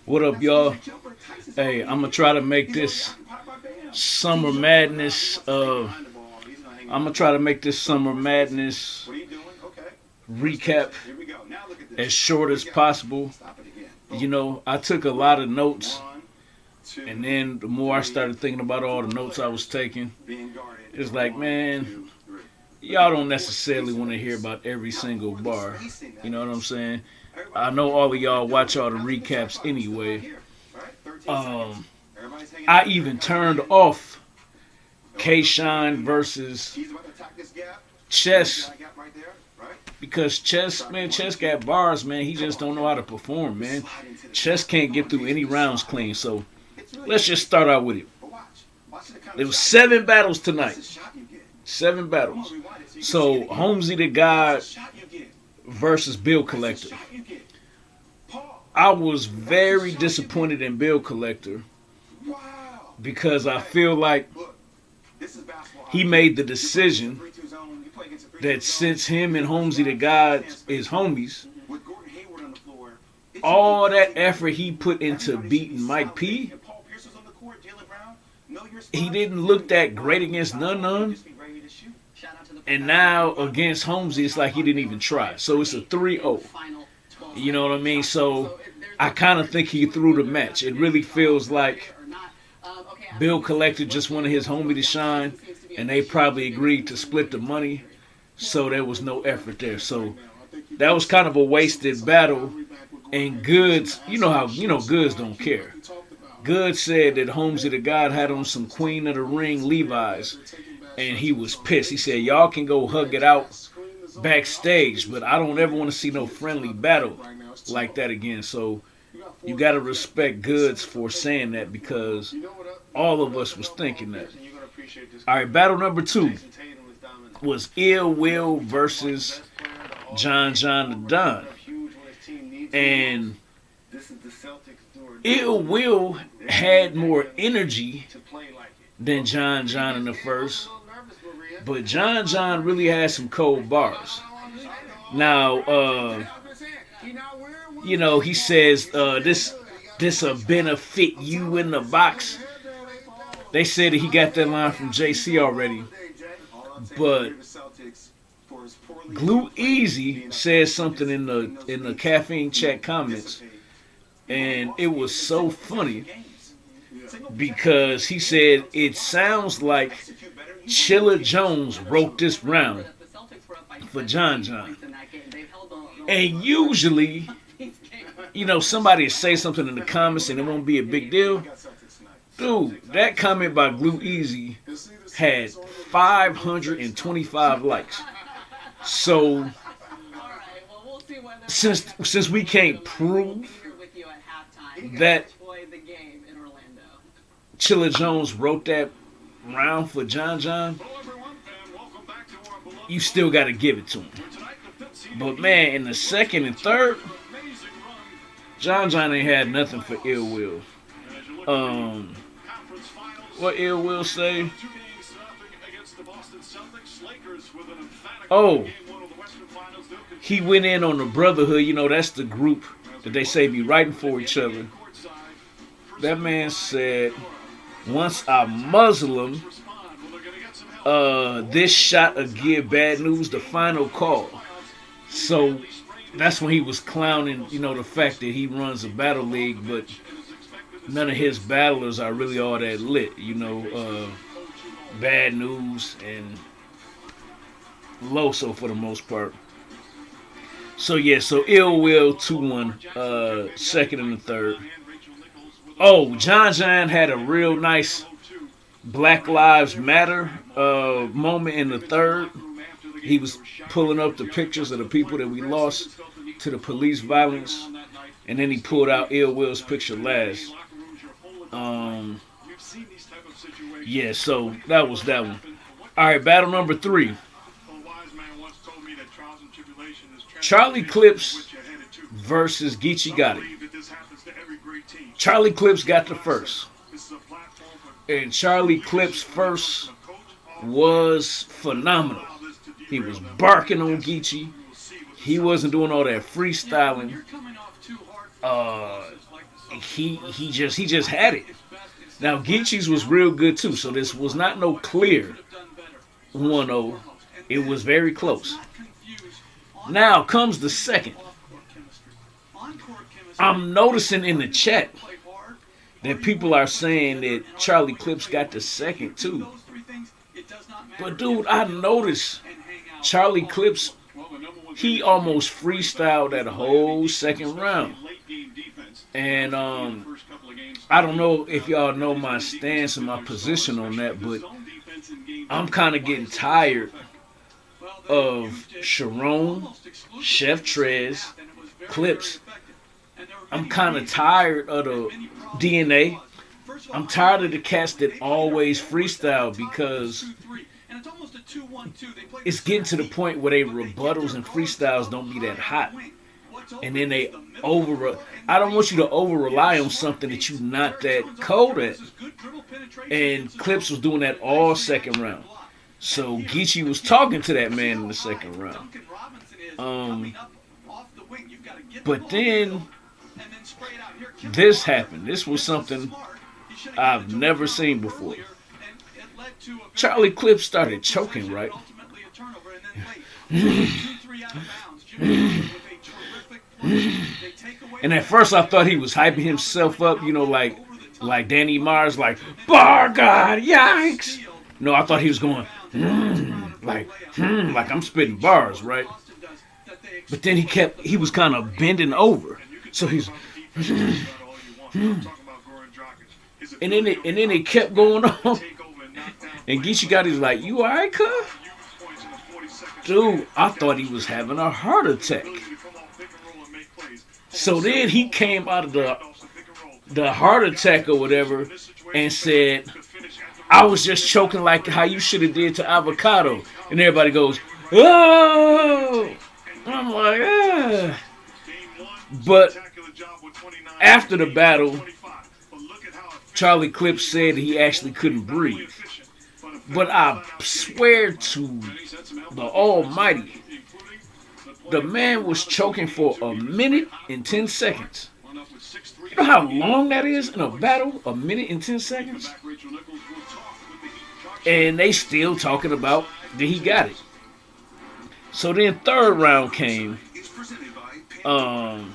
What up, y'all? Hey, I'm gonna try to make this summer madness. I'm gonna try to make this summer madness recap as short as possible. You know, I took a lot of notes, and then the more I started thinking about all the notes I was taking, it's like, man, y'all don't necessarily want to hear about every single bar. You know what I'm saying? I know all of y'all watch all the recaps anyway. I even turned off K-Shine versus Chess because Chess got bars, man. He just don't know how to perform, man. Chess can't get through any rounds clean. So let's just start out with it. There was 7 battles tonight. 7 battles. So Holmzie the God versus Bill Collector. I was very disappointed in Bill Collector because I feel like he made the decision that since him and Holmzie the God is homies, all that effort he put into beating Mike P, he didn't look that great against None. And now against Holmzie, it's like he didn't even try. So it's a 3-0. You know what I mean? So I kind of think he threw the match. It really feels like Bill Collector just wanted his homie to shine, and they probably agreed to split the money, so there was no effort there. So that was kind of a wasted battle. And Goods, Goods don't care. Goods said that Holmzie the God had on some Queen of the Ring Levi's, and he was pissed. He said, y'all can go hug it out backstage, but I don't ever want to see no friendly battle like that again. So you got to respect Goods for saying that because all of us was thinking that. All right, battle number 2 was Ill Will versus John the Don. And Ill Will had more energy than John in the first. But John really had some cold bars. Now, he says this'll benefit you in the box. They said that he got that line from JC already. But Glue Easy said something in the caffeine chat comments, and it was so funny because he said it sounds like Chilla Jones wrote this round for John. And usually, somebody say something in the comments and it won't be a big deal. Dude, that comment by Glue Easy had 525 likes. So, since we can't prove that Chilla Jones wrote that round for John, you still got to give it to him. But man, in the second and third, John ain't had nothing for Ill Will. What Ill Will say? Oh, he went in on the Brotherhood. That's the group that they say be writing for each other. That man said, once a Muslim, this shot will give bad news the final call. So that's when he was clowning, the fact that he runs a battle league, but none of his battlers are really all that lit. Bad news and Loso for the most part. So Ill Will 2-1, second and the third. Oh, John had a real nice Black Lives Matter moment in the third. He was pulling up the pictures of the people that we lost to the police violence, and then he pulled out Ill Will's picture last. So that was that one. All right, battle number 3. Charlie Clips versus Geechi Gotti. Charlie Clips got the first. And Charlie Clips' first was phenomenal. He was barking on Geechi. He wasn't doing all that freestyling. he just had it. Now Geechi's was real good too, so this was not no clear 1-0. It was very close. Now comes the second. I'm noticing in the chat that people are saying that Charlie Clips got the second too. But dude, I noticed Charlie Clips, he almost freestyled that whole second round. And I don't know if y'all know my stance and my position on that, but I'm kind of getting tired of Sharon, Chef Trez, Clips. I'm kind of tired of the DNA. I'm tired of the cats that always freestyle because it's getting to the point where they rebuttals and freestyles don't be that hot. And then they I don't want you to over rely on something that you're not that cold at. And Clips was doing that all second round. So Geechi was talking to that man in the second round. But then this happened. This was something I've never seen before. Charlie Clips started choking, right? And at first I thought he was hyping himself up, like Danny Mars, like, bar God, yikes. No, I thought he was going, like I'm spitting bars, right? But then he was kind of bending over. So he's, and then it kept going on. And Geechi Gotti's like, you alright, cuz? Dude, I thought he was having a heart attack. So then he came out of the heart attack or whatever and said, I was just choking like how you should have did to Avocado. And everybody goes, oh! And I'm like, ah. But after the battle, Charlie Clips said he actually couldn't breathe. But I swear to the Almighty, the man was choking for 1 minute and 10 seconds. You know how long that is in a battle? 1 minute and 10 seconds? And they still talking about that he got it. So then third round came. And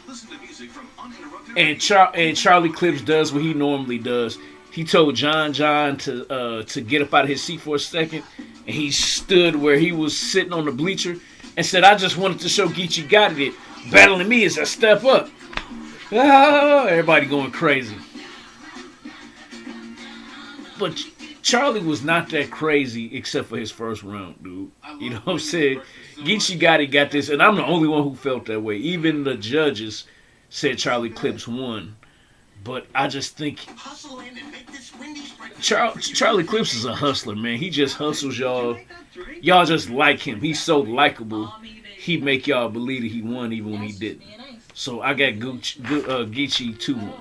Charlie Clips does what he normally does. He told John to get up out of his seat for a second. And he stood where he was sitting on the bleacher and said, I just wanted to show Geechi Gotti that battling me is a step up. Oh, everybody going crazy. But Charlie was not that crazy except for his first round, dude. You know what I'm saying? Geechi Gotti got this, and I'm the only one who felt that way. Even the judges said Charlie Clips won. But I just think Charlie Clips is a hustler, man. He just hustles y'all. Y'all just like him. He's so likable. He make y'all believe that he won even when he didn't. So I got Geechi 2-1. All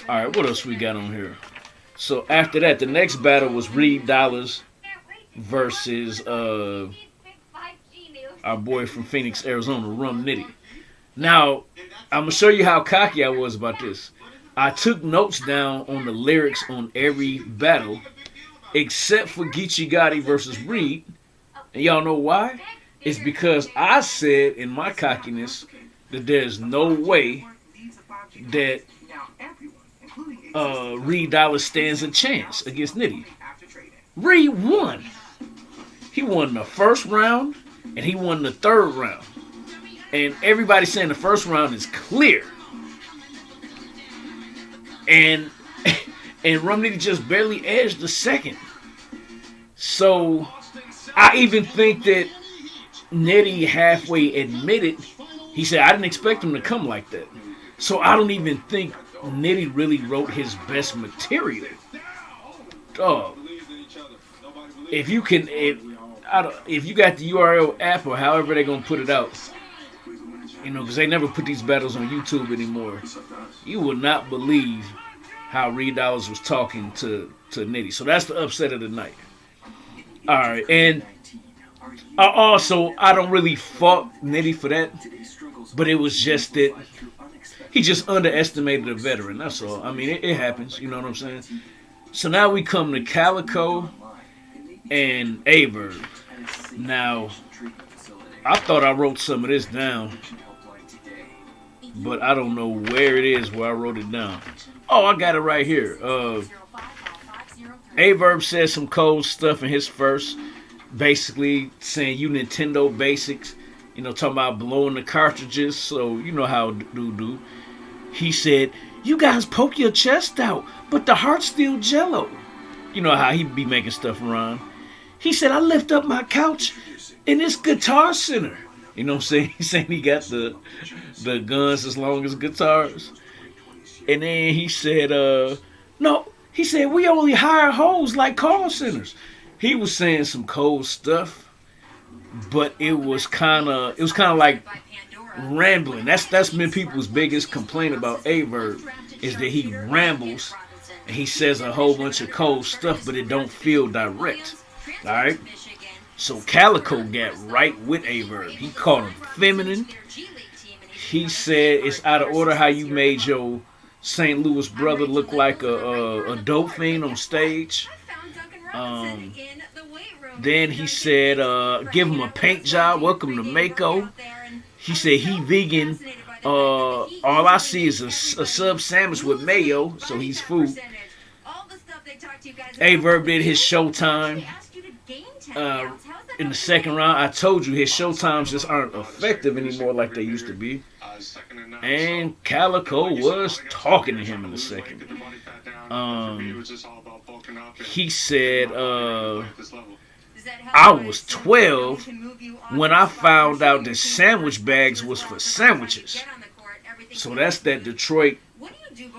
right, what else we got on here? So after that, the next battle was Reed Dollaz versus our boy from Phoenix, Arizona, Rum Nitty. Now, I'm going to show you how cocky I was about this. I took notes down on the lyrics on every battle, except for Geechi Gotti versus Reed. And y'all know why? It's because I said in my cockiness that there's no way that Reed Dollaz stands a chance against Nitty. Reed won. He won the first round, and he won the third round. And everybody's saying the first round is clear. And Rum Nitty just barely edged the second. So I even think that Nitty halfway admitted, he said, I didn't expect him to come like that. So I don't even think Nitty really wrote his best material. Dog. If you got the URL app or however they're going to put it out, because they never put these battles on YouTube anymore, you will not believe how Reed Dollaz was talking to Nitty. So that's the upset of the night. All right, and I don't really fault Nitty for that, but it was just that He just underestimated a veteran. That's all. I mean, it happens. You know what I'm saying? So now we come to Calicoe and Averb. Now, I thought I wrote some of this down, but I don't know where it is where I wrote it down. Oh, I got it right here. Averb said some cold stuff in his first, basically saying you Nintendo basics, talking about blowing the cartridges, so you know how do. He said, you guys poke your chest out, but the heart's still jello. You know how he be making stuff rhyme. He said, I lift up my couch in this Guitar Center. You know what I'm saying? He's saying he got the guns as long as guitars. And then he said, no, he said, we only hire hoes like call centers. He was saying some cold stuff, but it was kind of like rambling. That's been people's biggest complaint about Averb, is that he rambles and he says a whole bunch of cold stuff, but it don't feel direct. All right. So Calicoe got right with Averb. He called him feminine. He said it's out of order how you made your St. Louis brother look like a dope fiend on stage. Then he said, give him a paint job. Welcome to Mako. He said he vegan. All I see is a sub sandwich with mayo, so he's food. Averb did his Showtime. In the second round, I told you his Showtimes just aren't effective anymore like they used to be. And Calicoe was talking to him in the second. He said, I was 12 when I found out that sandwich bags was for sandwiches. So that's that Detroit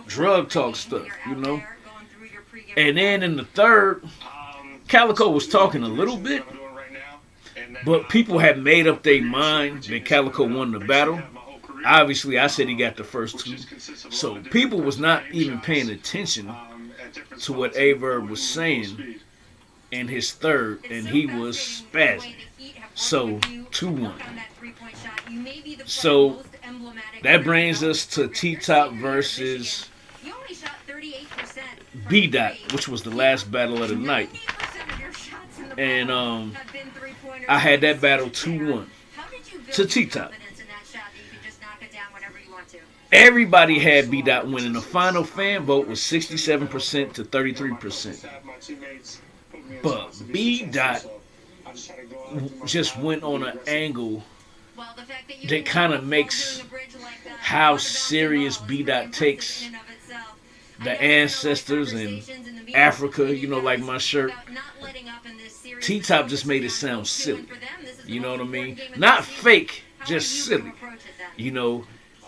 drug talk stuff, And then in the third, Calicoe was talking a little bit, but people had made up their mind that Calicoe won the battle. Obviously, I said he got the first two. So people was not even paying attention to what Averb was saying in his third, and he was spazzing. So, 2-1. So, that brings us to T-Top versus B-Dot, which was the last battle of the night. And I had that battle 2-1 to T-Top. Everybody had B-Dot winning. The final fan vote was 67% to 33%. But B-Dot just went on an angle that kind of makes how serious B-Dot takes the ancestors and Africa, like my shirt. T-Top just made it sound silly. You know what I mean? Not fake, just silly.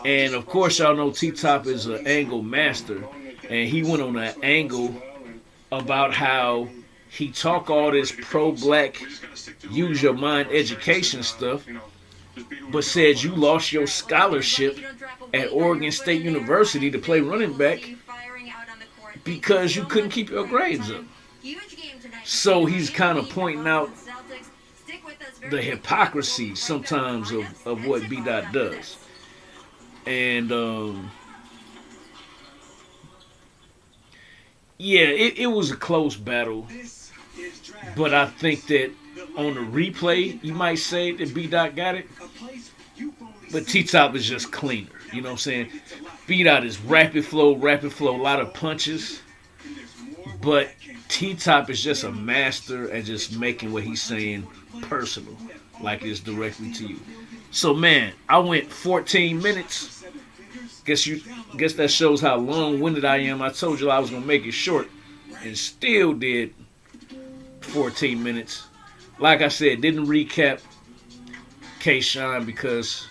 And of course y'all know T-Top is an angle master. And he went on an angle about how he talk all this pro-black, use your mind education stuff, but said you lost your scholarship at Oregon State University to play running back because you couldn't keep your grades up. So he's kind of pointing out the hypocrisy sometimes of what B-Dot does. And it was a close battle, but I think that on the replay you might say that B-Dot got it, but T-Top is just cleaner. You know what I'm saying? B-Dot is rapid flow, a lot of punches, but T-Top is just a master at just making what he's saying personal, like it's directly to you. So man, I went 14 minutes. Guess that shows how long-winded I am. I told you I was gonna make it short, and still did 14 minutes. Like I said, didn't recap K-Shine because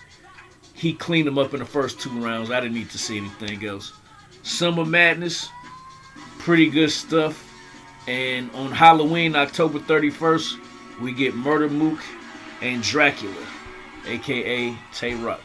he cleaned him up in the first 2 rounds. I didn't need to see anything else. Summer Madness, pretty good stuff. And on Halloween, October 31st, we get Murder Mook and Dracula, a.k.a. Tay Rock.